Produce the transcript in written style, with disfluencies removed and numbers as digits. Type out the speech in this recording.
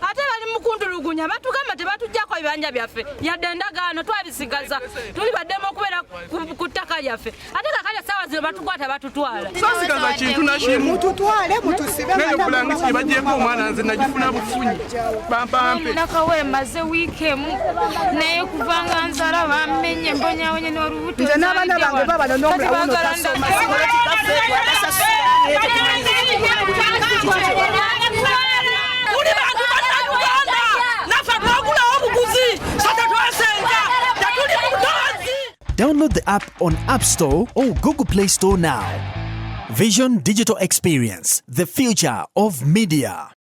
ate bali mukundulugunya batugamba tebatujjako ebibanja byaffe yadde endagaano twabisigaza tuli baddemu okubeera ku ttaka lyaffe ate kakale saawa zino batukwata batutwala sasigaza kintu nakimu mututwale mutusibe naye bulangisi bagyeko omwana nze nagifuna bufunyi bampampe nakawe maze wiikemu naye kuvanga nzala bammenye mbonyawenye n'olubuto nze n'abaana bange babano n'omulawo notasoma Download the app on App Store or Google Play Store now. Vision Digital Experience, the future of media.